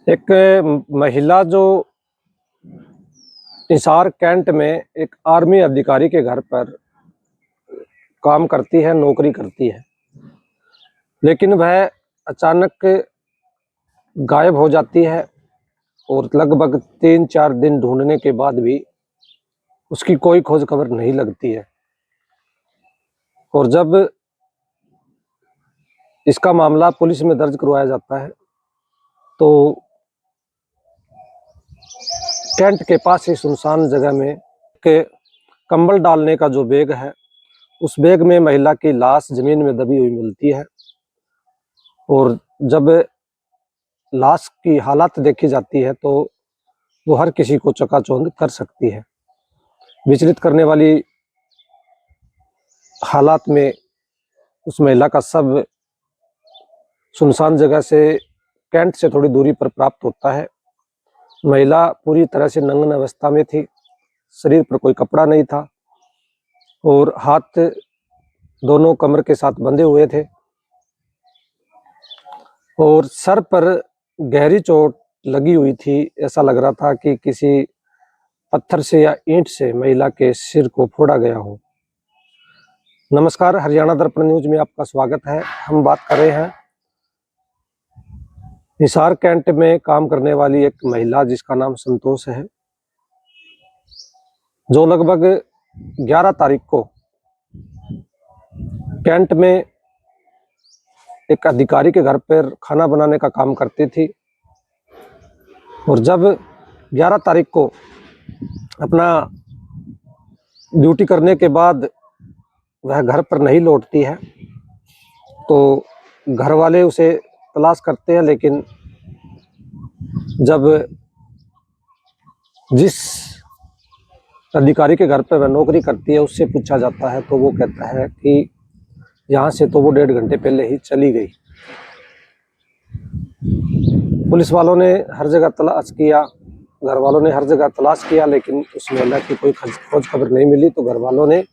एक महिला जो हिसार कैंट में एक आर्मी अधिकारी के घर पर काम करती है, नौकरी करती है, लेकिन वह अचानक गायब हो जाती है और लगभग 3-4 दिन ढूंढने के बाद भी उसकी कोई खोज खबर नहीं लगती है। और जब इसका मामला पुलिस में दर्ज करवाया जाता है तो कैंट के पास ही सुनसान जगह में के कंबल डालने का जो बैग है, उस बैग में महिला की लाश जमीन में दबी हुई मिलती है। और जब लाश की हालत देखी जाती है तो वो हर किसी को चकाचौंध कर सकती है। विचलित करने वाली हालात में उस महिला का शव सुनसान जगह से कैंट से थोड़ी दूरी पर प्राप्त होता है। महिला पूरी तरह से नग्न अवस्था में थी, शरीर पर कोई कपड़ा नहीं था और हाथ दोनों कमर के साथ बंधे हुए थे और सर पर गहरी चोट लगी हुई थी। ऐसा लग रहा था कि किसी पत्थर से या ईंट से महिला के सिर को फोड़ा गया हो। नमस्कार, हरियाणा दर्पण न्यूज में आपका स्वागत है। हम बात कर रहे हैं हिसार कैंट में काम करने वाली एक महिला जिसका नाम संतोष है, जो लगभग 11 तारीख को कैंट में एक अधिकारी के घर पर खाना बनाने का काम करती थी। और जब 11 तारीख को अपना ड्यूटी करने के बाद वह घर पर नहीं लौटती है तो घर वाले उसे तलाश करते हैं, लेकिन जब जिस अधिकारी के घर पर वह नौकरी करती है उससे पूछा जाता है तो वो कहता है कि यहाँ से तो वो 1.5 घंटे पहले ही चली गई। पुलिस वालों ने हर जगह तलाश किया, घर वालों ने हर जगह तलाश किया, लेकिन उस महिला की कोई खोज खबर नहीं मिली। तो घर वालों ने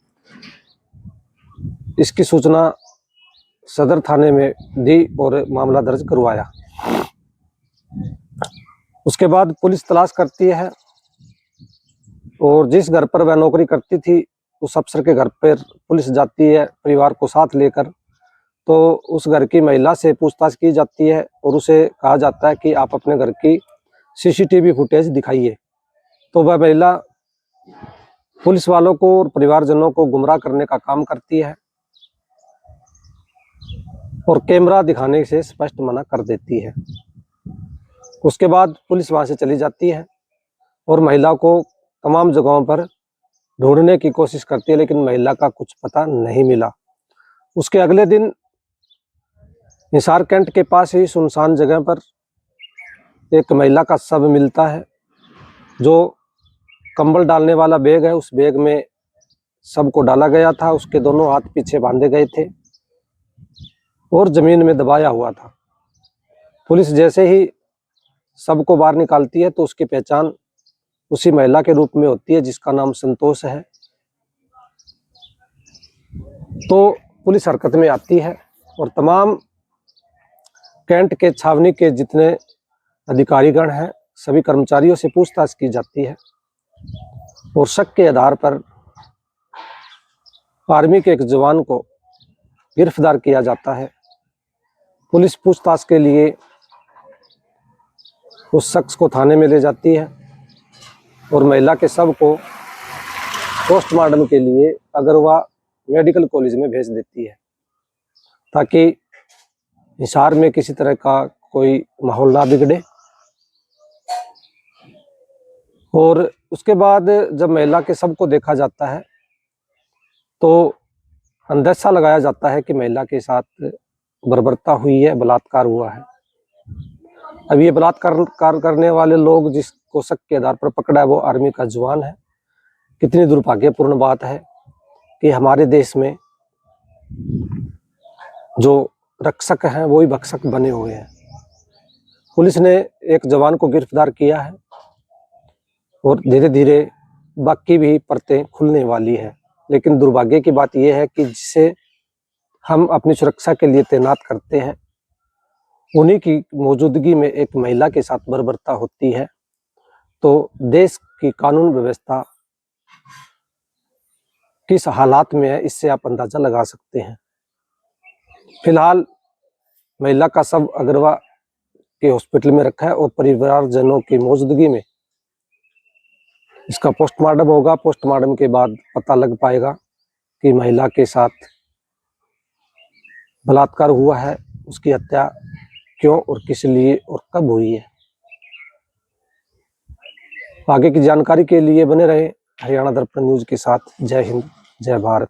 इसकी सूचना सदर थाने में दी और मामला दर्ज करवाया। उसके बाद पुलिस तलाश करती है और जिस घर पर वह नौकरी करती थी उस अफसर के घर पर पुलिस जाती है परिवार को साथ लेकर। तो उस घर की महिला से पूछताछ की जाती है और उसे कहा जाता है कि आप अपने घर की सीसीटीवी फुटेज दिखाइए। तो वह महिला पुलिस वालों को और परिवारजनों को गुमराह करने का काम करती है और कैमरा दिखाने से स्पष्ट मना कर देती है। उसके बाद पुलिस वहां से चली जाती है और महिला को तमाम जगहों पर ढूंढने की कोशिश करती है, लेकिन महिला का कुछ पता नहीं मिला। उसके अगले दिन हिसार कैंट के पास ही सुनसान जगह पर एक महिला का शव मिलता है। जो कंबल डालने वाला बैग है, उस बैग में शव को डाला गया था। उसके दोनों हाथ पीछे बांधे गए थे और जमीन में दबाया हुआ था। पुलिस जैसे ही शव को बाहर निकालती है तो उसकी पहचान उसी महिला के रूप में होती है जिसका नाम संतोष है। तो पुलिस हरकत में आती है और तमाम कैंट के छावनी के जितने अधिकारीगण हैं सभी कर्मचारियों से पूछताछ की जाती है और शक के आधार पर आर्मी के एक जवान को गिरफ्तार किया जाता है। पुलिस पूछताछ के लिए उस शख्स को थाने में ले जाती है और महिला के शव को पोस्टमार्टम के लिए अग्रवा मेडिकल कॉलेज में भेज देती है, ताकि हिसार में किसी तरह का कोई माहौल ना बिगड़े। और उसके बाद जब महिला के शव को देखा जाता है तो अंदेशा लगाया जाता है कि महिला के साथ बर्बरता हुई है, बलात्कार हुआ है। अब ये बलात्कार करने वाले लोग जिसको शक के आधार पर पकड़ा है वो आर्मी का जवान है। कितनी दुर्भाग्यपूर्ण बात है कि हमारे देश में जो रक्षक हैं वो ही भक्षक बने हुए हैं। पुलिस ने एक जवान को गिरफ्तार किया है और धीरे धीरे बाकी भी परतें खुलने वाली है। लेकिन दुर्भाग्य की बात यह है कि जिसे हम अपनी सुरक्षा के लिए तैनात करते हैं उन्हीं की मौजूदगी में एक महिला के साथ बर्बरता होती है तो देश की कानून व्यवस्था किस हालात में है, इससे आप अंदाजा लगा सकते हैं। फिलहाल महिला का शव अगरवा के हॉस्पिटल में रखा है और परिवारजनों की मौजूदगी में इसका पोस्टमार्टम होगा। पोस्टमार्टम के बाद पता लग पाएगा कि महिला के साथ बलात्कार हुआ है, उसकी हत्या क्यों और किस लिए और कब हुई है। आगे की जानकारी के लिए बने रहे हरियाणा दर्पण न्यूज के साथ। जय हिंद, जय भारत।